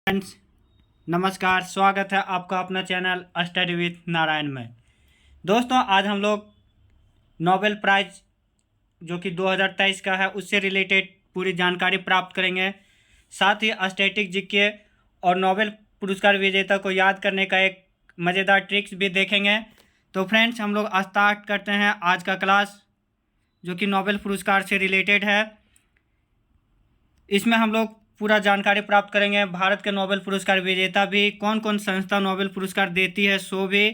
Friends, नमस्कार। स्वागत है आपका अपना चैनल स्टडी विथ नारायण में। दोस्तों, आज हम लोग नोबेल प्राइज जो कि 2023 का है उससे रिलेटेड पूरी जानकारी प्राप्त करेंगे। साथ ही स्टैटिक जीके और नोबेल पुरस्कार विजेता को याद करने का एक मज़ेदार ट्रिक्स भी देखेंगे। तो फ्रेंड्स, हम लोग स्टार्ट करते हैं आज का क्लास जो कि नोबेल पुरस्कार से रिलेटेड है। इसमें हम लोग पूरा जानकारी प्राप्त करेंगे। भारत के नोबेल पुरस्कार विजेता भी, कौन कौन संस्था नोबेल पुरस्कार देती है सो भी,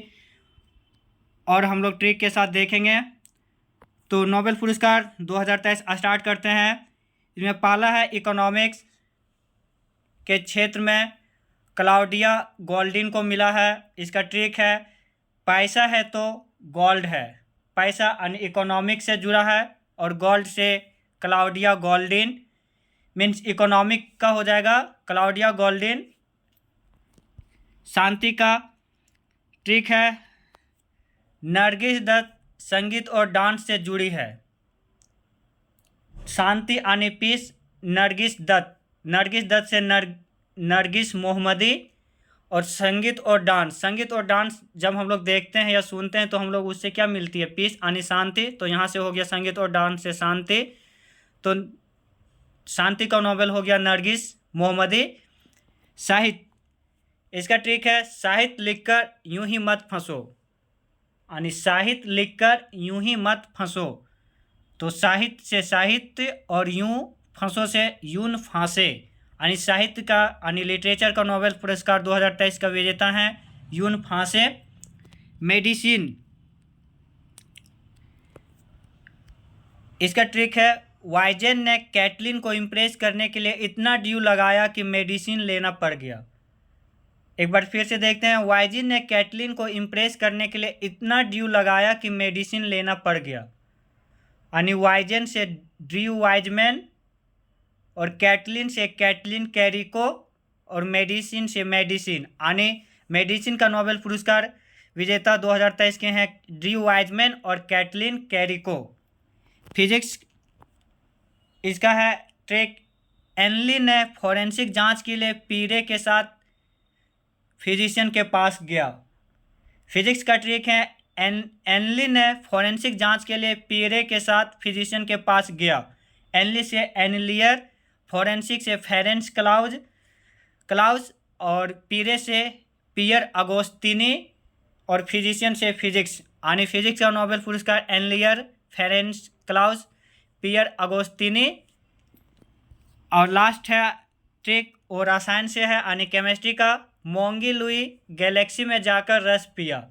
और हम लोग ट्रिक के साथ देखेंगे। तो नोबेल पुरस्कार 2023 स्टार्ट करते हैं। इसमें पहला है इकोनॉमिक्स के क्षेत्र में क्लाउडिया गोल्डिन को मिला है। इसका ट्रिक है पैसा है तो गोल्ड है। पैसा इकोनॉमिक्स से जुड़ा है और गोल्ड से क्लाउडिया गोल्डिन मीन्स इकोनॉमिक का हो जाएगा क्लाउडिया गोल्डिन। शांति का ट्रिक है नरगिस दत्त संगीत और डांस से जुड़ी है। शांति यानी पीस नरगिस दत्त से नरगिस मोहम्मदी। और संगीत और डांस जब हम लोग देखते हैं या सुनते हैं तो हम लोग उससे क्या मिलती है, पीस यानी शांति। तो यहाँ से हो गया संगीत और डांस से शांति, तो शांति का नोबेल हो गया नरगिस मोहम्मदी। साहित्य, इसका ट्रिक है साहित्य लिखकर यूं ही मत फंसो, यानी साहित्य लिखकर यूं ही मत फंसो। तो साहित्य से साहित्य और यूं फंसो से यून फांसे, यानी साहित्य का यानी लिटरेचर का नोबेल पुरस्कार 2023 का विजेता है यून फांसे। मेडिसिन, इसका ट्रिक है वाइजेन ने कैटलिन को इम्प्रेस करने के लिए इतना ड्यू लगाया कि मेडिसिन लेना पड़ गया। एक बार फिर से देखते हैं। वाइजिन ने कैटलिन को इम्प्रेस करने के लिए इतना ड्यू लगाया कि मेडिसिन लेना पड़ गया, यानी वाइजेन से ड्रू वाइजमैन और कैटलिन से कैटलिन कैरिको और मेडिसिन से मेडिसिन, यानी मेडिसिन का नोबेल पुरस्कार विजेता 2023 के हैं ड्रू वाइजमैन और कैटलिन कैरिको। फिजिक्स, इसका है ट्रिक एनली ने फॉरेंसिक जांच के लिए पीरे के साथ फिजिशियन के पास गया। फिजिक्स का ट्रिक है एनली ने फॉरेंसिक जांच के लिए पीरे के साथ फिजिशियन के पास गया। एनली से एनलियर, फॉरेंसिक से फेरेंस क्लाउज और पीरे से पियर अगोस्तिनी और फिजिशियन से फिजिक्स, यानी फिजिक्स का नोबेल पुरस्कार एनलियर, फेरेंस क्लाउज, पियर अगोस्तिनी। और लास्ट है ट्रिक वो रसायन से है, यानी केमिस्ट्री का मोंगी लुई गैलेक्सी में जाकर रस पिया।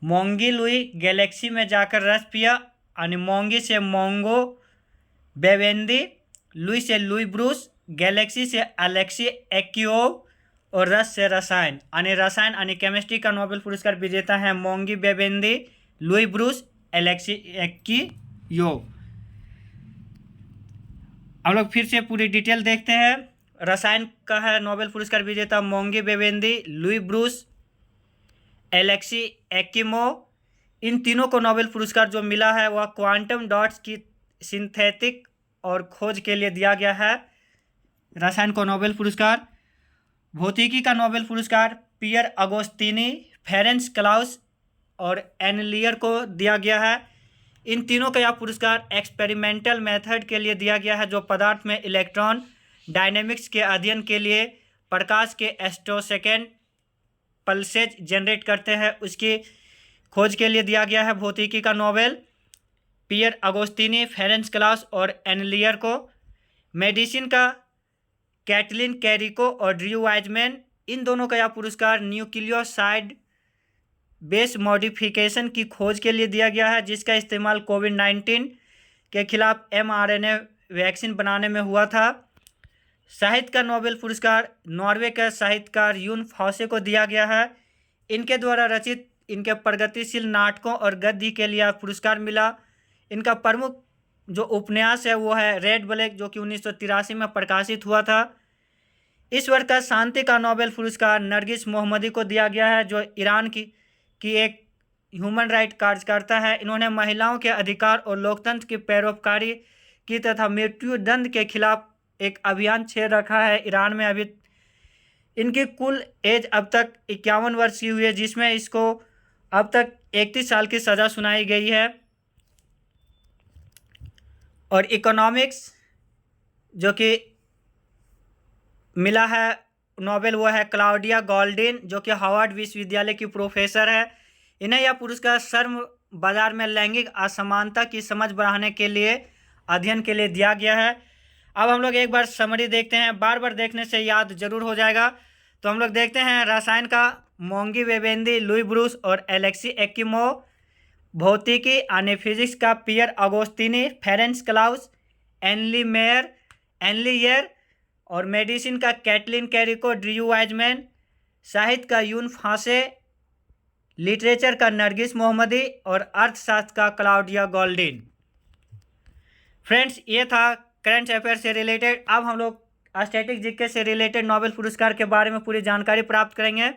मोंगी लुई गैलेक्सी में जाकर रस पिया, यानी मोंगी से मोंगो बेवेंदी, लुई से लुई ब्रूस, गैलेक्सी से अलेक्सी एक्योव और रस से रसायन, यानी केमिस्ट्री का नोबेल पुरस्कार विजेता है मोंगी बेवेंदी, लुई ब्रूस, एलेक्सी एक्योव। हम लोग फिर से पूरी डिटेल देखते हैं। रसायन का है नोबेल पुरस्कार विजेता मोंगी बेवेंदी, लुई ब्रूस, एलेक्सी एक्योव। इन तीनों को नोबेल पुरस्कार जो मिला है वह क्वांटम डॉट्स की सिंथेटिक और खोज के लिए दिया गया है। रसायन को नोबेल पुरस्कार। भौतिकी का नोबेल पुरस्कार पियर अगोस्तिनी, फेरेंस क्लाउस और एनलियर को दिया गया है। इन तीनों का यह पुरस्कार एक्सपेरिमेंटल मेथड के लिए दिया गया है, जो पदार्थ में इलेक्ट्रॉन डायनेमिक्स के अध्ययन के लिए प्रकाश के एस्ट्रोसेकेंड पल्सेज जनरेट करते हैं, उसकी खोज के लिए दिया गया है भौतिकी का नोबेल पियर अगोस्तिनी, फेरेंस क्लाउस और एनलियर को। मेडिसिन का कैटलिन कैरिको और ड्रू वाइजमैन, इन दोनों का यह पुरस्कार न्यूक्लियोसाइड बेस मॉडिफिकेशन की खोज के लिए दिया गया है, जिसका इस्तेमाल कोविड-19 के खिलाफ mRNA वैक्सीन बनाने में हुआ था। साहित्य का नोबेल पुरस्कार नॉर्वे के साहित्यकार यून फांसे को दिया गया है। इनके द्वारा रचित इनके प्रगतिशील नाटकों और गद्य के लिए पुरस्कार मिला। इनका प्रमुख जो उपन्यास है वो है रेड ब्लैक, जो कि 1983 में प्रकाशित हुआ था। इस वर्ष का शांति का नोबेल पुरस्कार नरगिस मोहम्मदी को दिया गया है, जो ईरान की एक ह्यूमन राइट कार्यकर्ता है। इन्होंने महिलाओं के अधिकार और लोकतंत्र की पैरोकारी की तथा मृत्यु दंड के खिलाफ एक अभियान छेड़ रखा है ईरान में। अभी इनकी कुल एज अब तक 51 वर्ष की हुई है, जिसमें इसको अब तक 31 साल की सज़ा सुनाई गई है। और इकोनॉमिक्स जो कि मिला है नोबेल वो है क्लाउडिया गोल्डिन, जो कि हार्वर्ड विश्वविद्यालय की प्रोफेसर है। इन्हें यह पुरस्कार श्रम बाजार में लैंगिक असमानता की समझ बढ़ाने के लिए अध्ययन के लिए दिया गया है। अब हम लोग एक बार समरी देखते हैं, बार बार देखने से याद जरूर हो जाएगा। तो हम लोग देखते हैं रसायन का मोंगी वेवेंदी, लुई ब्रूस और एलेक्सी एक्किमोव। भौतिकी यानी फिजिक्स का पियर अगोस्तिनी, फेरेंस क्लाउस, एनली मेयर, एनली यर। और मेडिसिन का कैटलिन कैरिको, ड्रू वाइजमैन। साहित्य का यून फांसे, लिटरेचर का नरगिस मोहम्मदी और अर्थशास्त्र का क्लाउडिया गोल्डिन। फ्रेंड्स, ये था करंट अफेयर से रिलेटेड। अब हम लोग स्टैटिक जीके से रिलेटेड नोबेल पुरस्कार के बारे में पूरी जानकारी प्राप्त करेंगे।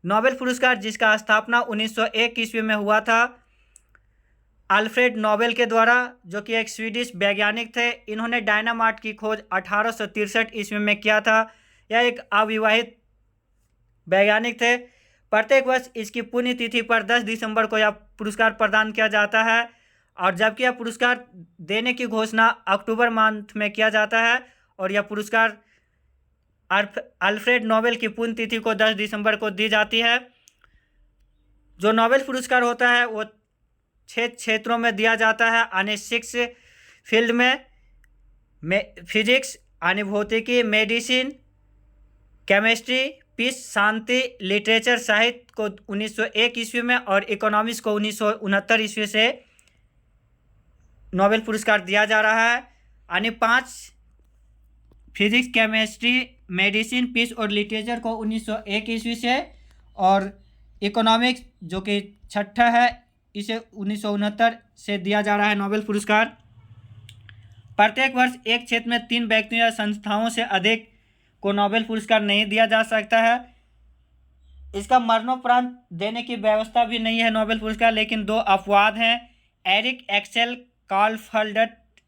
नोबेल पुरस्कार जिसका स्थापना 1901 ईस्वी में हुआ था अल्फ्रेड नोबेल के द्वारा, जो कि एक स्वीडिश वैज्ञानिक थे। इन्होंने डायनामाइट की खोज 1863 ईस्वी में किया था। यह एक अविवाहित वैज्ञानिक थे। प्रत्येक वर्ष इसकी पुण्यतिथि पर 10 दिसंबर को यह पुरस्कार प्रदान किया जाता है, और जबकि यह पुरस्कार देने की घोषणा अक्टूबर मंथ में किया जाता है। और यह पुरस्कार अल्फ्रेड नोबेल की पुण्यतिथि को 10 दिसंबर को दी जाती है। जो नोबेल पुरस्कार होता है वो 6 क्षेत्रों में दिया जाता है, यानी 6 फील्ड में फिजिक्स यानी भौतिकी, मेडिसिन, केमिस्ट्री, पीस शांति, लिटरेचर साहित्य को 1901 ईस्वी में और इकोनॉमिक्स को 1969 ईस्वी से नोबेल पुरस्कार दिया जा रहा है। यानी 5 फिजिक्स, केमिस्ट्री, मेडिसिन, पीस और लिटरेचर को 1901 ईस्वी से, और इकोनॉमिक्स जो कि 6ठा है इसे 1969 से दिया जा रहा है नोबेल पुरस्कार। प्रत्येक वर्ष एक क्षेत्र में 3 व्यक्तियों या संस्थाओं से अधिक को नोबेल पुरस्कार नहीं दिया जा सकता है। इसका मरणोपरांत देने की व्यवस्था भी नहीं है नोबेल पुरस्कार, लेकिन 2 अपवाद हैं। एरिक एक्सेल कार्लफल्ड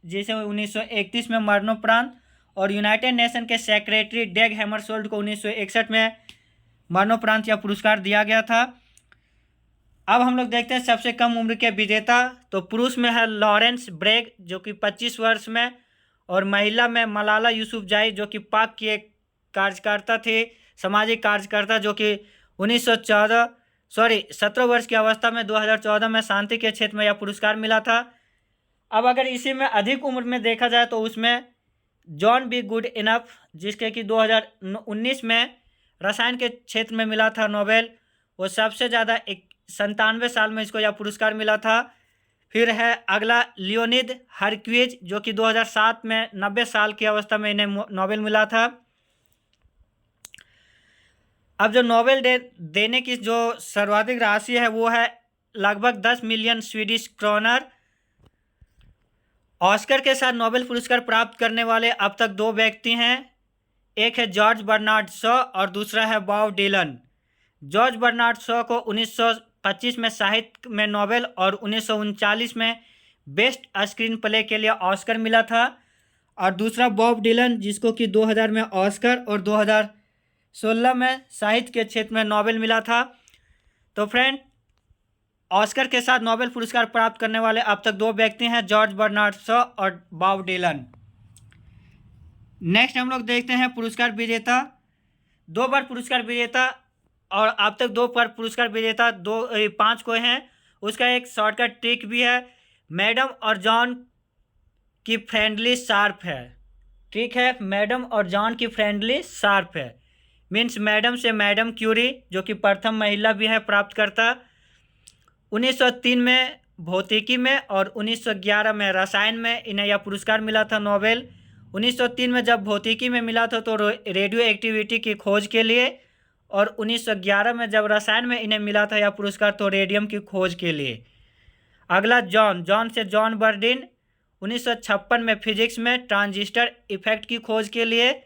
जिसे 1931 में मरणोपरांत, और यूनाइटेड नेशन के सेक्रेटरी डेग हैमरशोल्ड को 1961 में मरणोपरांत यह पुरस्कार दिया गया था। अब हम लोग देखते हैं सबसे कम उम्र के विजेता। तो पुरुष में है लॉरेंस ब्रेग जो कि 25 वर्ष में, और महिला में मलाला यूसुफजाई जो कि पाक की एक कार्यकर्ता थी, सामाजिक कार्यकर्ता, जो कि 17 वर्ष की अवस्था में 2014 में शांति के क्षेत्र में यह पुरस्कार मिला था। अब अगर इसी में अधिक उम्र में देखा जाए तो उसमें जॉन बी गुड इनफ जिसके कि 2019 में रसायन के क्षेत्र में मिला था नोबेल, वो सबसे ज़्यादा 97 साल में इसको यह पुरस्कार मिला था। फिर है अगला लियोनिद हरक्विज जो कि 2007 में 90 साल की अवस्था में इन्हें नोबेल मिला था। अब जो नोबेल देने की जो सर्वाधिक राशि है वो है लगभग 10 मिलियन स्वीडिश क्रोनर। ऑस्कर के साथ नोबेल पुरस्कार प्राप्त करने वाले अब तक 2 व्यक्ति हैं, एक है जॉर्ज बर्नार्ड शॉ और दूसरा है Bob Dylan. George Bernard Shaw को 1925 में साहित्य में नोबेल और 1939 में बेस्ट स्क्रीन प्ले के लिए ऑस्कर मिला था, और दूसरा बॉब डिलन जिसको कि 2000 में ऑस्कर और 2016 में साहित्य के क्षेत्र में नोबेल मिला था। तो फ्रेंड, ऑस्कर के साथ नोबेल पुरस्कार प्राप्त करने वाले अब तक 2 व्यक्ति हैं, जॉर्ज बर्नार्ड शॉ और बॉब डिलन। नेक्स्ट हम लोग देखते हैं पुरस्कार विजेता। 2 बार पुरस्कार विजेता और अब तक 2 बार पुरस्कार विजेता 5 को हैं। उसका एक शॉर्टकट ट्रिक भी है, मैडम और जॉन की फ्रेंडली शार्प है। ट्रिक है मैडम और जॉन की फ्रेंडली शार्प है, मीन्स मैडम से मैडम क्यूरी जो कि प्रथम महिला भी है प्राप्तकर्ता। 1903 में भौतिकी में और 1911 में रसायन में इन्हें यह पुरस्कार मिला था नोबेल। 1903 में जब भौतिकी में मिला था तो रेडियो एक्टिविटी की खोज के लिए, और 1911 में जब रसायन में इन्हें मिला था यह पुरस्कार तो रेडियम की खोज के लिए। अगला जॉन से जॉन बर्डिन 1956 में फिजिक्स में ट्रांजिस्टर इफेक्ट की खोज के लिए,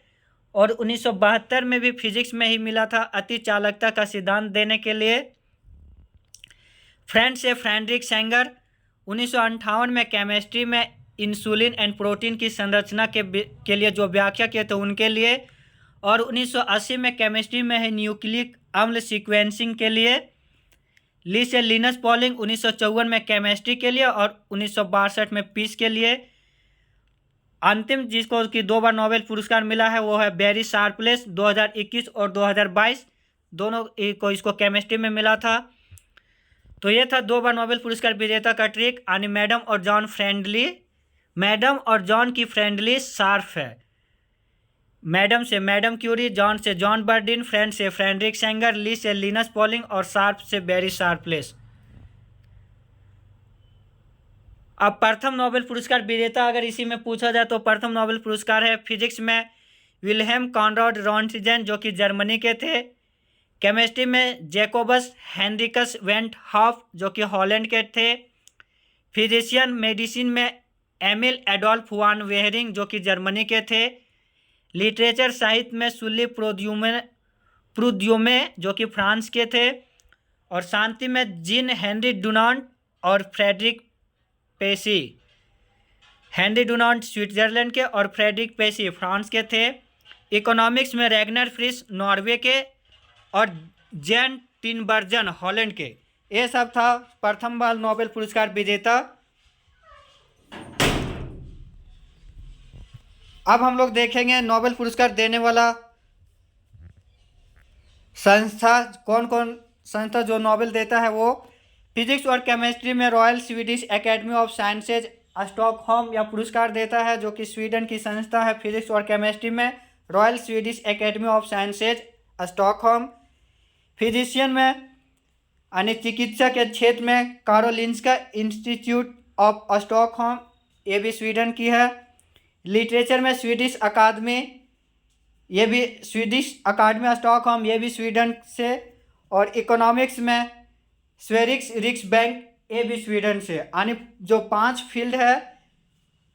और 1972 में भी फिजिक्स में ही मिला था अति चालकता का सिद्धांत देने के लिए। फ्रेंड से फ्रेडरिक सेंगर 1958 में केमिस्ट्री में इंसुलिन एंड प्रोटीन की संरचना के लिए जो व्याख्या किए थे उनके लिए, और 1980 में केमिस्ट्री में है न्यूक्लिक अम्ल सीक्वेंसिंग के लिए। लिनस पॉलिंग 1954 में केमिस्ट्री के लिए और 1962 में पीस के लिए। अंतिम जिसको कि 2 बार नोबेल पुरस्कार मिला है वो है बैरी शार्पलेस, 2021 और 2022 दोनों को इसको केमिस्ट्री में मिला था। तो ये था 2 बार नोबेल पुरस्कार विजेता का ट्रिक। यानी मैडम और जॉन की फ्रेंडली शार्प है। मैडम से मैडम क्यूरी, जॉन से जॉन बर्डिन, फ्रेंड से फ्रेडरिक सेंगर, ली से लिनस पॉलिंग और शार्प से बैरी शार्पलेस। अब प्रथम नोबेल पुरस्कार विजेता अगर इसी में पूछा जाए तो प्रथम नोबेल पुरस्कार है फिजिक्स में विल्हेम कॉनराड रॉन्टजेन जो कि जर्मनी के थे। केमिस्ट्री में जैकोबस हेनरिकस वेंट हॉफ जो कि हॉलैंड के थे। फिजिशियन मेडिसिन में एमिल एडोल्फ वान वेहरिंग जो कि जर्मनी के थे। लिटरेचर साहित्य में सुल्ली प्रूद्योमे जो कि फ्रांस के थे। और शांति में जीन हेनरी डुनांट और फ्रेडरिक पेसी। हेनरी डुनांट स्विट्जरलैंड के और फ्रेडरिक पेसी फ्रांस के थे। इकोनॉमिक्स में रैगनर फ्रिस नॉर्वे के और जैन टिनबर्जन हॉलैंड के। ये सब था प्रथम बार नोबेल पुरस्कार विजेता। अब हम लोग देखेंगे नोबेल पुरस्कार देने वाला संस्था कौन कौन संस्था जो नोबेल देता है। वो फिजिक्स और केमिस्ट्री में royal Swedish academy of sciences Stockholm या पुरस्कार देता है जो कि स्वीडन की संस्था है। फिजिक्स और केमिस्ट्री में royal Swedish academy of sciences Stockholm. Physician में यानी चिकित्सा के क्षेत्र में कारोलिंस्का इंस्टीट्यूट ऑफ स्टॉकहोम, ये भी स्वीडन की है। लिटरेचर में स्वीडिश अकादमी, ये भी स्वीडिश अकादमी स्टॉकहोम, ये भी स्वीडन से। और इकोनॉमिक्स में स्वेरिक्स रिक्स बैंक, ये भी स्वीडन से। यानी जो 5 फील्ड है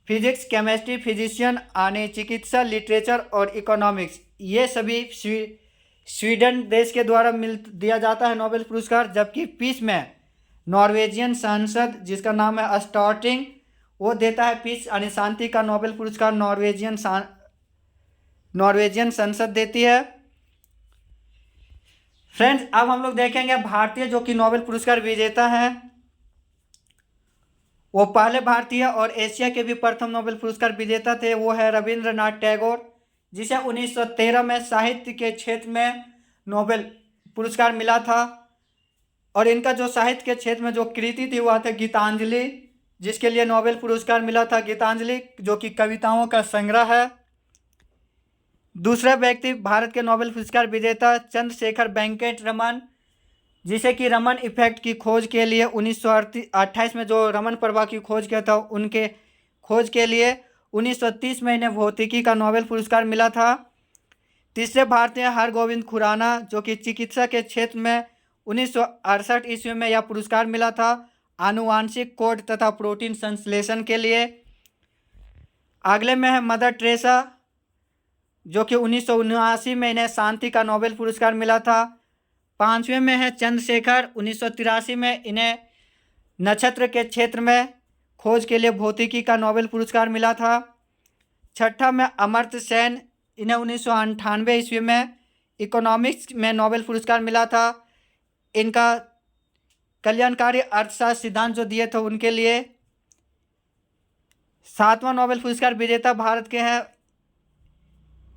फिजिक्स, केमिस्ट्री, फिजिशियन, यानी चिकित्सा, लिटरेचर और इकोनॉमिक्स, ये सभी स्वीडन देश के द्वारा दिया जाता है नोबेल पुरस्कार। जबकि पीस में नॉर्वेजियन संसद जिसका नाम है स्टॉर्टिंग, वो देता है पीस यानी शांति का नोबेल पुरस्कार। नॉर्वेजियन संसद देती है। फ्रेंड्स, अब हम लोग देखेंगे भारतीय जो कि नोबेल पुरस्कार विजेता है। वो पहले भारतीय और एशिया के भी प्रथम नोबेल पुरस्कार विजेता थे। वो है रविंद्रनाथ टैगोर, जिसे 1913 में साहित्य के क्षेत्र में नोबेल पुरस्कार मिला था। और इनका जो साहित्य के क्षेत्र में जो कृति थी वह था गीतांजलि, जिसके लिए नोबेल पुरस्कार मिला था। गीतांजलि जो कि कविताओं का संग्रह है। दूसरा व्यक्ति भारत के नोबेल पुरस्कार विजेता चंद्रशेखर वेंकट रमन, जिसे कि रमन इफेक्ट की खोज के लिए 1928 में जो रमन प्रभा की खोज किया था, उनके खोज के लिए 1930 में इन्हें भौतिकी का नोबेल पुरस्कार मिला था। तीसरे भारतीय हरगोविंद खुराना, जो कि चिकित्सा के क्षेत्र में 1968 ईस्वी में यह पुरस्कार मिला था आनुवांशिक कोड तथा प्रोटीन संश्लेषण के लिए। अगले में है मदर टेरेसा, जो कि 1979 में इन्हें शांति का नोबेल पुरस्कार मिला था। 5वें में है चंद्रशेखर, 1983 में इन्हें नक्षत्र के क्षेत्र में खोज के लिए भौतिकी का नोबेल पुरस्कार मिला था। 6ठा में अमर्त्य सेन, इन्हें 1998 ईस्वी में इकोनॉमिक्स में नोबेल पुरस्कार मिला था। इनका कल्याणकारी अर्थशास्त्र सिद्धांत जो दिए थे उनके लिए। 7वां नोबेल पुरस्कार विजेता भारत के हैं,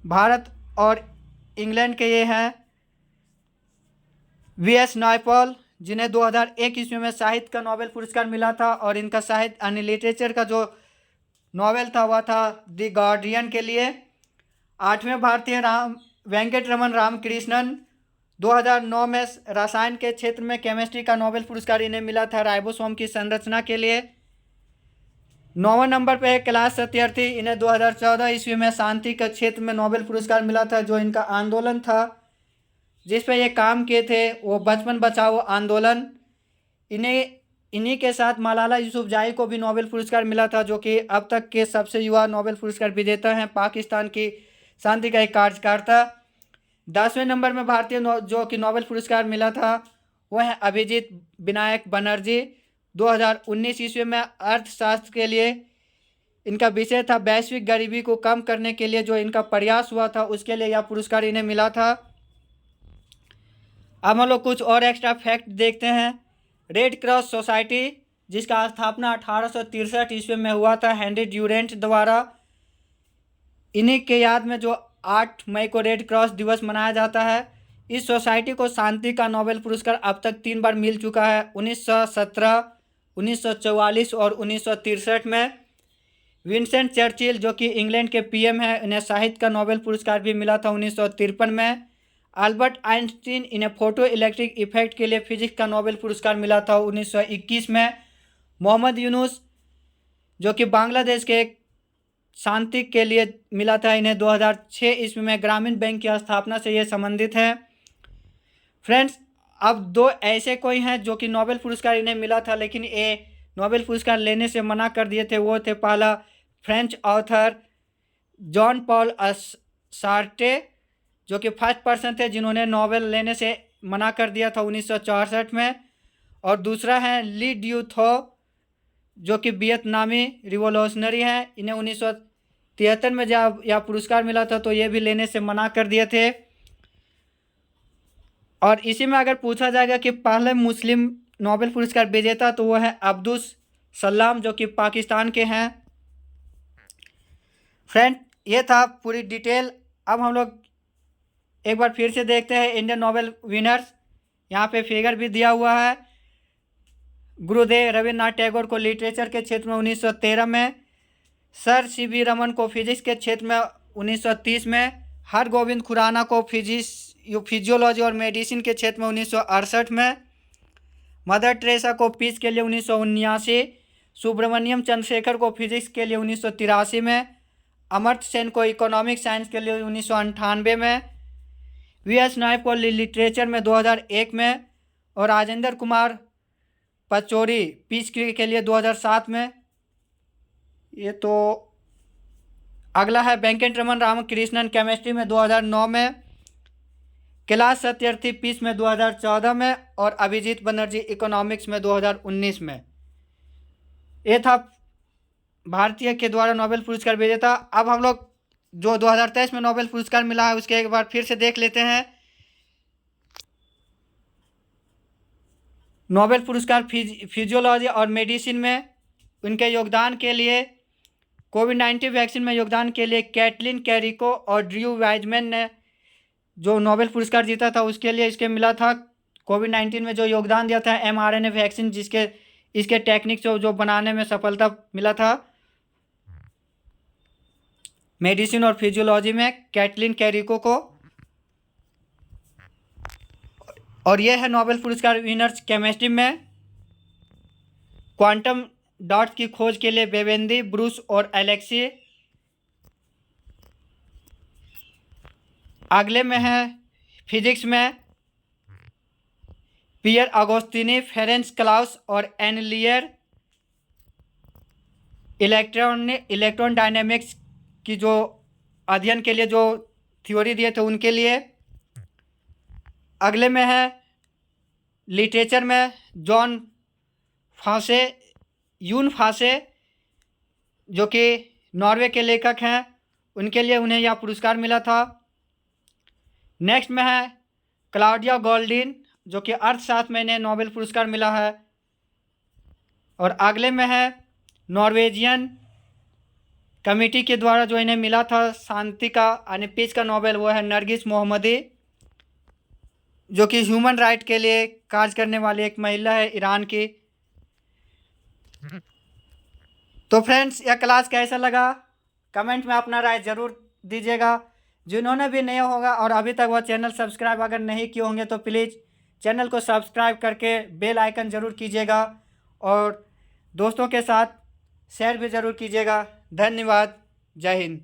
भारत और इंग्लैंड के ये हैं वी.एस. नायपॉल, जिन्हें 2001 ईस्वी में साहित्य का नोबेल पुरस्कार मिला था। और इनका साहित्य यानी लिटरेचर का जो नोवेल था वह था द गार्डियन के लिए। 8वें भारतीय वेंकट रमन रामकृष्णन, 2009 में रसायन के क्षेत्र में केमिस्ट्री का नोबेल पुरस्कार इन्हें मिला था राइबोसोम की संरचना के लिए। 9वें नंबर पे है कैलाश सत्यार्थी, इन्हें 2014 ईस्वी में शांति के क्षेत्र में नोबेल पुरस्कार मिला था। जो इनका आंदोलन था जिस पे ये काम किए थे वो बचपन बचाओ आंदोलन। इन्हीं के साथ मलाला यूसुफजाई को भी नोबेल पुरस्कार मिला था, जो कि अब तक के सबसे युवा नोबेल पुरस्कार विजेता हैं, पाकिस्तान की शांति का एक कार्यकर्ता। 10वें नंबर में भारतीय जो कि नोबेल पुरस्कार मिला था वह है अभिजीत विनायक बनर्जी, 2019 ईस्वी में अर्थशास्त्र के लिए इनका विषय था वैश्विक गरीबी को कम करने के लिए जो इनका प्रयास हुआ था उसके लिए यह पुरस्कार इन्हें मिला था। अब हम लोग कुछ और एक्स्ट्रा फैक्ट देखते हैं। रेड क्रॉस सोसाइटी जिसका स्थापना 1863 ईस्वी में हुआ था हेनरी ड्यूरेंट द्वारा, इन्हीं के याद में जो 8 मई को रेड क्रॉस दिवस मनाया जाता है। इस सोसाइटी को शांति का नोबेल पुरस्कार अब तक 3 बार मिल चुका है, 1917, 1944 और 1963 में। विंसेंट चर्चिल जो कि इंग्लैंड के पीएम हैं, इन्हें साहित्य का नोबेल पुरस्कार भी मिला था 1953 में। अल्बर्ट आइंस्टीन इन्हें फोटो इलेक्ट्रिक इफेक्ट के लिए फिजिक्स का नोबेल पुरस्कार मिला था 1921 में। मोहम्मद यूनुस जो कि बांग्लादेश के एक शांति के लिए मिला था, इन्हें 2006 ईस्वी में ग्रामीण बैंक की स्थापना से ये संबंधित है। फ्रेंड्स, अब 2 ऐसे कोई हैं जो कि नोबेल पुरस्कार इन्हें मिला था लेकिन ये नोबेल पुरस्कार लेने से मना कर दिए थे। वो थे पहला फ्रेंच ऑथर जॉन पॉल सार्टे जो कि फर्स्ट पर्सन थे जिन्होंने नोबेल लेने से मना कर दिया था 1964 में, और दूसरा है ली ड्यू थो जो कि वियतनामी रिवोल्यूशनरी हैं। इन्हें 1973 में जब यह पुरस्कार मिला था तो ये भी लेने से मना कर दिए थे। और इसी में अगर पूछा जाएगा कि पहले मुस्लिम नोबेल पुरस्कार विजेता तो वो है अब्दुल सलाम जो कि पाकिस्तान के हैं। फ्रेंड, ये था पूरी डिटेल। अब हम लोग एक बार फिर से देखते हैं इंडियन नोबेल विनर्स। यहाँ पे फिगर भी दिया हुआ है। गुरुदेव रविन्द्रनाथ टैगोर को लिटरेचर के क्षेत्र में 1913 में, सर सीवी रमन को फिजिक्स के क्षेत्र में 1930 में, हरगोविंद खुराना को फिजियोलॉजी और मेडिसिन के क्षेत्र में 1968 में, मदर टेरेसा को पीस के लिए 1979, सुब्रमण्यम चंद्रशेखर को फिजिक्स के लिए 1983 में, अमर्त्य सेन को इकोनॉमिक साइंस के लिए 1998 में, वीएस नायक को लिटरेचर में 2001 में, और राजेंद्र कुमार पचौरी पीस के लिए 2007 में। ये तो अगला है वेंकट रमन रामकृष्णन केमिस्ट्री में 2009 में, कैलाश सत्यार्थी पीस में 2014 में, और अभिजीत बनर्जी इकोनॉमिक्स में 2019 में। ये था भारतीय के द्वारा नोबेल पुरस्कार विजेता। अब हम लोग जो 2023 में नोबेल पुरस्कार मिला है उसके एक बार फिर से देख लेते हैं। नोबेल पुरस्कार फिजियोलॉजी और मेडिसिन में उनके योगदान के लिए, कोविड-19 वैक्सीन में योगदान के लिए कैटलिन कैरिको और ड्रू वाइजमैन ने जो नोबेल पुरस्कार जीता था उसके लिए इसके मिला था। कोविड-19 में जो योगदान दिया था mRNA वैक्सीन जिसके इसके टेक्निक जो बनाने में सफलता मिला था। मेडिसिन और फिजियोलॉजी में कैटलिन कैरिको को। और यह है नोबेल पुरस्कार विनर्स। केमिस्ट्री में क्वांटम डॉट्स की खोज के लिए बेवेंदी, ब्रूस और एलेक्सी। अगले में है फिजिक्स में पियर अगोस्तिनी, फेरेंस क्लाउस और एनलियर। इलेक्ट्रॉन डायनेमिक्स की जो अध्ययन के लिए जो थ्योरी दिए थे उनके लिए। अगले में है लिटरेचर में जॉन यून फासे जो कि नॉर्वे के लेखक हैं, उनके लिए उन्हें यह पुरस्कार मिला था। नेक्स्ट में है क्लाउडिया गोल्डिन जो कि अर्थशास्त्र में इन्हें नोबेल पुरस्कार मिला है। और अगले में है नॉर्वेजियन कमेटी के द्वारा जो इन्हें मिला था शांति का यानी पीस का नोबेल, वो है नरगिस मोहम्मदी जो कि ह्यूमन राइट के लिए कार्य करने वाली एक महिला है ईरान की। तो फ्रेंड्स, यह क्लास कैसा लगा कमेंट में अपना राय ज़रूर दीजिएगा। जिन्होंने भी नया होगा और अभी तक वह चैनल सब्सक्राइब अगर नहीं किए होंगे तो प्लीज़ चैनल को सब्सक्राइब करके बेल आइकन ज़रूर कीजिएगा और दोस्तों के साथ शेयर भी ज़रूर कीजिएगा। धन्यवाद। जय हिंद।